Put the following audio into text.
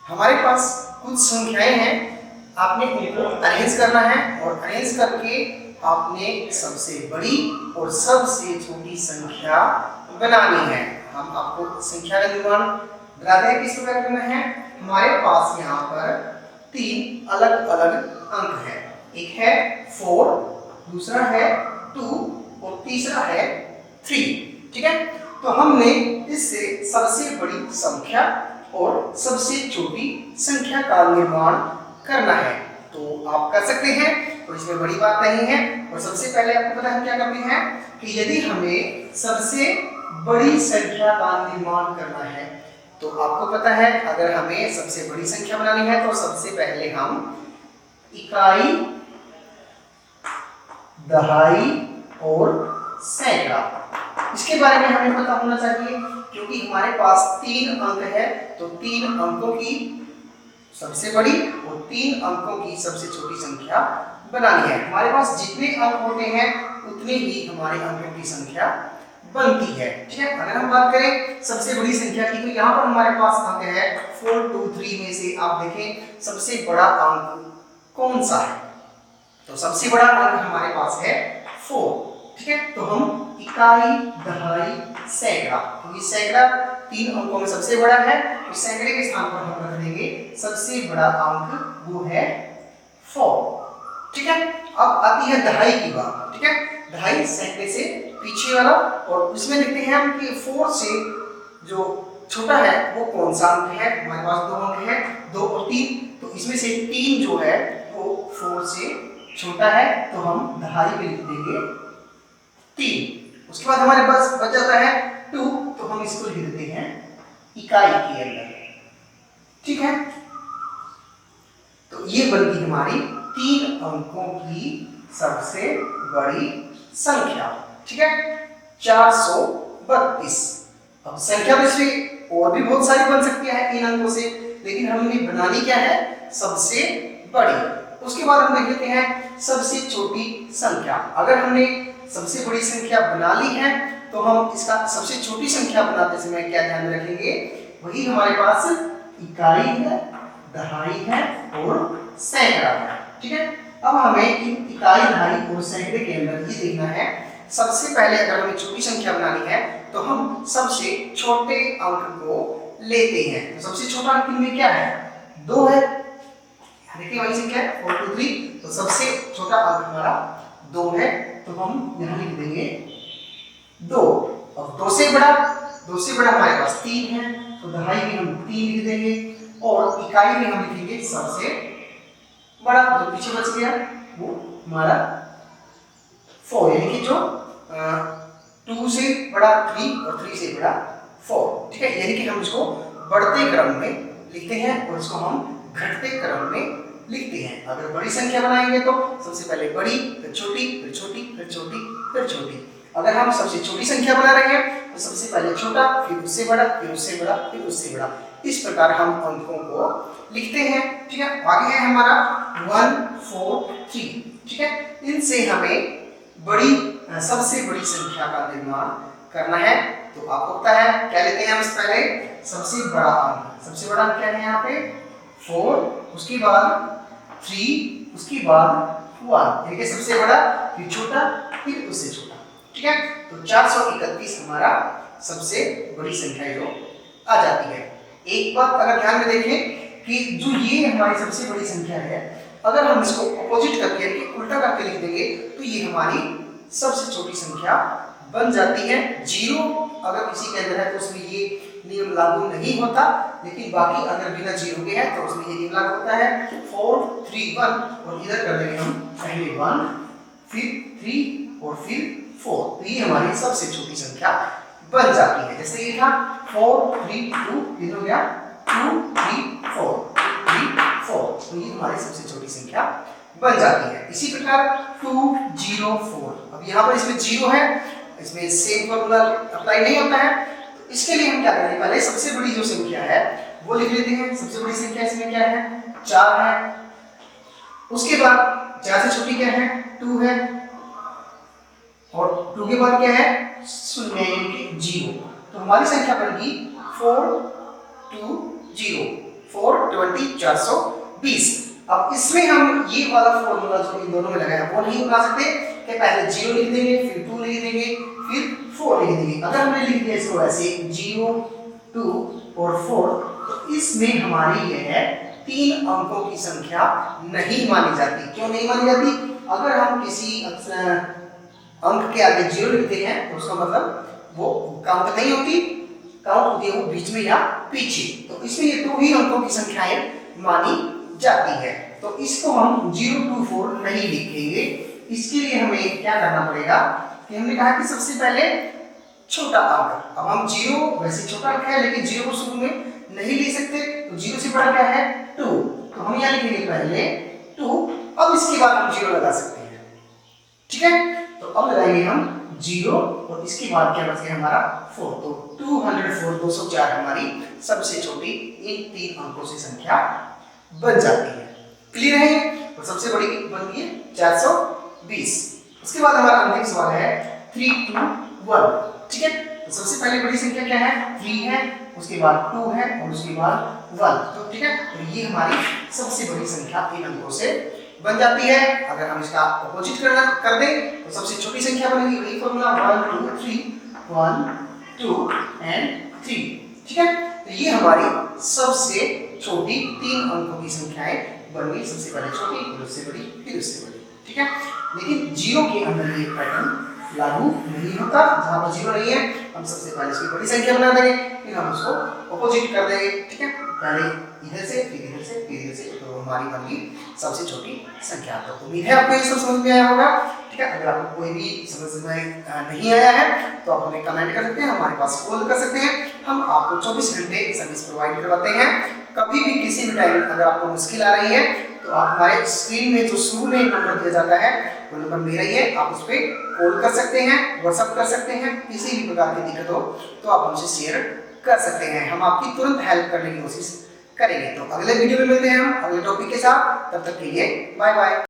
हमारे पास कुछ संख्याएं हैं, आपने इनको अरेंज करना है और अरेंज करके आपने सबसे बड़ी और सबसे छोटी संख्या बनानी है। हम आपको संख्या का निर्माण बताते हैं किस प्रकार करना है। हमारे पास यहाँ पर 3 अलग अलग अंक हैं। एक है 4, दूसरा है 2 और तीसरा है 3। ठीक है, तो हमने इससे सबसे बड़ी संख्या और सबसे छोटी संख्या का निर्माण करना है। तो आप कर सकते हैं, तो इसमें बड़ी बात नहीं है। और सबसे पहले आपको पता है क्या करते हैं कि यदि हमें सबसे बड़ी संख्या का निर्माण करना है, तो आपको पता है अगर हमें सबसे बड़ी संख्या बनानी है तो सबसे पहले हम इकाई, दहाई और सैकड़ा, इसके बारे में हमें पता होना चाहिए। क्योंकि हमारे पास 3 अंक है, तो 3 अंकों की सबसे बड़ी और 3 अंकों की सबसे छोटी संख्या बनानी है। हमारे पास जितने अंक होते हैं उतने ही हमारे अंकों की संख्या बनती है। ठीक है, अगर हम बात करें सबसे बड़ी संख्या की, तो यहाँ पर हमारे पास अंक है 4, 2, 3 में से आप देखें सबसे बड़ा अंक कौन सा है। तो सबसे बड़ा अंक हमारे पास है 4। ठीक है, तो हम इकाई, दहाई, सैकड़ा, क्योंकि सैकड़ा 3 अंकों में सबसे बड़ा है, तो सैकड़े के स्थान पर हम रख देंगे सबसे बड़ा अंक, वो है 4। ठीक है, अब आती है दहाई की बात। ठीक है, दहाई सैकड़े से पीछे वाला, और उसमें देखते हैं हम कि 4 से जो छोटा है वो कौन सा अंक है। हमारे पास 2 अंक है, 2 और 3, तो इसमें से 3 जो है वो 4 से छोटा है, तो हम दहाई में लिख देंगे 3। उसके बाद हमारे पास बच जाता है 2, तो हम इसको लिख देते हैं इकाई के अंदर। ठीक है, तो ये बनती हमारी 3 अंकों की सबसे बड़ी संख्या। ठीक है, 432। अब संख्या तो इसमें और भी बहुत सारी बन सकती है 3 अंकों से, लेकिन हमने बनानी क्या है, सबसे बड़ी। उसके बाद हम देख लेते हैं सबसे छोटी संख्या। अगर हमने सबसे बड़ी संख्या बना ली है, तो हम इसका सबसे छोटी संख्या बनाते समय क्या ध्यान में रखेंगे, वही हमारे पास इकाई है, दहाई है और सैकड़ा है। ठीक है, अब हमें इन इकाई, दहाई और सैकड़े के अंदर ये देखना है, सबसे पहले अगर हमें छोटी संख्या बनानी है तो हम सबसे छोटे अंक को लेते हैं। तो सबसे छोटा अंक इनमें क्या है, 2 है। देखिए वही संख्या है 4, 2, 3, तो सबसे छोटा अंक हमारा 2 है, तो हम यहाँ लिख देंगे 2। और 2 से बड़ा हमारे पास 3 है, तो दहाई में हम 3 लिख देंगे, और इकाई में हम लिखेंगे सबसे बड़ा, जो पीछे बच गया वो हमारा 4, यानी कि जो 2 से बड़ा 3 और 3 से बड़ा 4। ठीक है, यानी कि हम इसको बढ़ते क्रम में लिखते हैं और इसको हम घटते क्रम में लिखते हैं। अगर बड़ी संख्या बनाएंगे तो सबसे पहले बड़ी, फिर छोटी, फिर छोटी, फिर छोटी, फिर छोटी। अगर हम सबसे छोटी संख्या बना रहे हैं तो सबसे पहले छोटा, फिर उससे बड़ा, फिर उससे बड़ा, फिर उससे बड़ा। इस प्रकार हम अंकों को लिखते हैं। ठीक है, आगे है हमारा 1, 4, 3। ठीक है, इनसे हमें बड़ी, सबसे बड़ी संख्या का निर्माण करना है। तो आपको पता है क्या लेते हैं हम इससे पहले, सबसे बड़ा अंक। सबसे बड़ा अंक क्या है यहाँ पे 4, उसके बाद 3, उसके बाद 1, यानी कि सबसे बड़ा, फिर छोटा, फिर उससे छोटा। ठीक है, तो 431 हमारा सबसे बड़ी संख्या जो आ जाती है। एक बात अगर ध्यान में देखें कि जो ये हमारी सबसे बड़ी संख्या है, अगर हम इसको अपोजिट करके यानी उल्टा करके लिख देंगे तो ये हमारी सबसे छोटी संख्या बन जाती है। 0 अगर किसी के अंदर है तो उसमें ये नियम लागू नहीं होता, लेकिन बाकी अगर बिना 0 के है तो उसमें ये नियम लागू होता है। 4, 3, 1, और इधर कर देंगे हम पहले 1, फिर 3 और फिर 4, तो ये हमारी सबसे छोटी संख्या बन जाती है। जैसे ये था 4, 3, 2, ये हो गया 2, 3, 4, 3, 4, तो ये हमारी सबसे छोटी संख्या बन जाती है। इसी प्रकार 204, अब यहाँ पर इसमें 0 है, इसमें सेम फॉर्मूला अप्लाई नहीं होता है, तो इसके लिए हम क्या करेंगे, पहले सबसे बड़ी जो संख्या है वो लिख लेते हैं। सबसे बड़ी संख्या इसमें क्या है, 4 है। उसके बाद 4 से छोटी क्या है, 2 है, और 2 के बाद क्या है, 0 यानी कि 0। तो हमारी संख्या बन गई 4, 2, 0। 4 20 420। अब इसमें हम ये वाला फॉर्मूला जो इन दोनों में लगाया वो नहीं बना सकते कि पहले 0 लिख देंगे, फिर 2 लिख देंगे, फिर 4 लिख देंगे। अगर हमने लिख दिया इसको ऐसे 0 2 और 4 तो इसमें हमारी यह 3 अंकों की संख्या नहीं मानी जाती। क्यों नहीं मानी जाती? अगर हम किसी अंक के आगे 0 लिखते हैं तो उसका मतलब वो काउंट नहीं होती, काउंट होती है वो बीच में या पीछे। तो इसमें ये 2 ही अंकों की संख्याएं मानी जाती है। तो इसको हम 0 2 4 नहीं लिखेंगे। इसके लिए हमें क्या करना पड़ेगा कि हमने कहा कि सबसे पहले छोटा अंक, अब हम 0 वैसे छोटा अंक है लेकिन 0 को शुरू में नहीं ले सकते, तो 0 से बड़ा क्या है 2, तो हम यहाँ लिखेंगे पहले 2, अब इसके बाद हम 0 लगा सकते हैं। ठीक है, तो अब लगाएंगे हम 0 और इसके बाद क्या बच गया हमारा 4, तो 204 204 हमारी सबसे छोटी इन 3 अंकों से संख्या बन जाती है। क्लियर है? और सबसे बड़ी बन गई 420। उसके बाद हमारा अंतिम सवाल है 3 2 1। ठीक है, तो सबसे पहले बड़ी संख्या क्या है 3 है, उसके बाद 2 है और उसके बाद 1। तो ठीक है, तो ये हमारी सबसे बड़ी संख्या इन अंकों से बन जाती है। अगर हम इसका अपोजिट कर दें तो सबसे छोटी संख्या बनेगी, वही फॉर्मूला 1 2 3 1 2 एंड 3। ठीक है, तो ये हमारी सबसे छोटी 3 अंकों की संख्याएं बन गई, सबसे पहले छोटी, फिर उससे बड़ी, फिर उससे बड़ी। ठीक है, लेकिन 0 के अंदर ये पैटर्न लागू नहीं होता। जहां पर 0 नहीं है हम सबसे पहले इसकी बड़ी संख्या बना देंगे, फिर हम उसको अपोजिट कर देंगे। ठीक है, पहले इधर से फिर इधर से फिर इधर से, तो हमारी बन गई सबसे छोटी संख्या। तो उम्मीद है आपको ये सब समझ में आया होगा। ठीक है, अगर आपको कोई भी समझ में नहीं आया है तो आप हमें कमेंट कर सकते हैं, हमारे पास कॉल कर सकते हैं। हम आपको 24 घंटे सर्विस प्रोवाइड करवाते हैं। कभी भी किसी भी टाइम अगर आपको मुश्किल आ रही है तो आप हमारे स्क्रीन में जो शुरू में नंबर दिया जाता है वो नंबर मेरा ही है, आप उस पर कॉल कर सकते हैं, व्हाट्सएप कर सकते हैं। किसी भी प्रकार की दिक्कत हो तो आप हमसे शेयर कर सकते हैं, हम आपकी तुरंत हेल्प करने की कोशिश करेंगे। तो अगले वीडियो में मिलते हैं हम अगले टॉपिक के साथ, तब तक के लिए बाय बाय।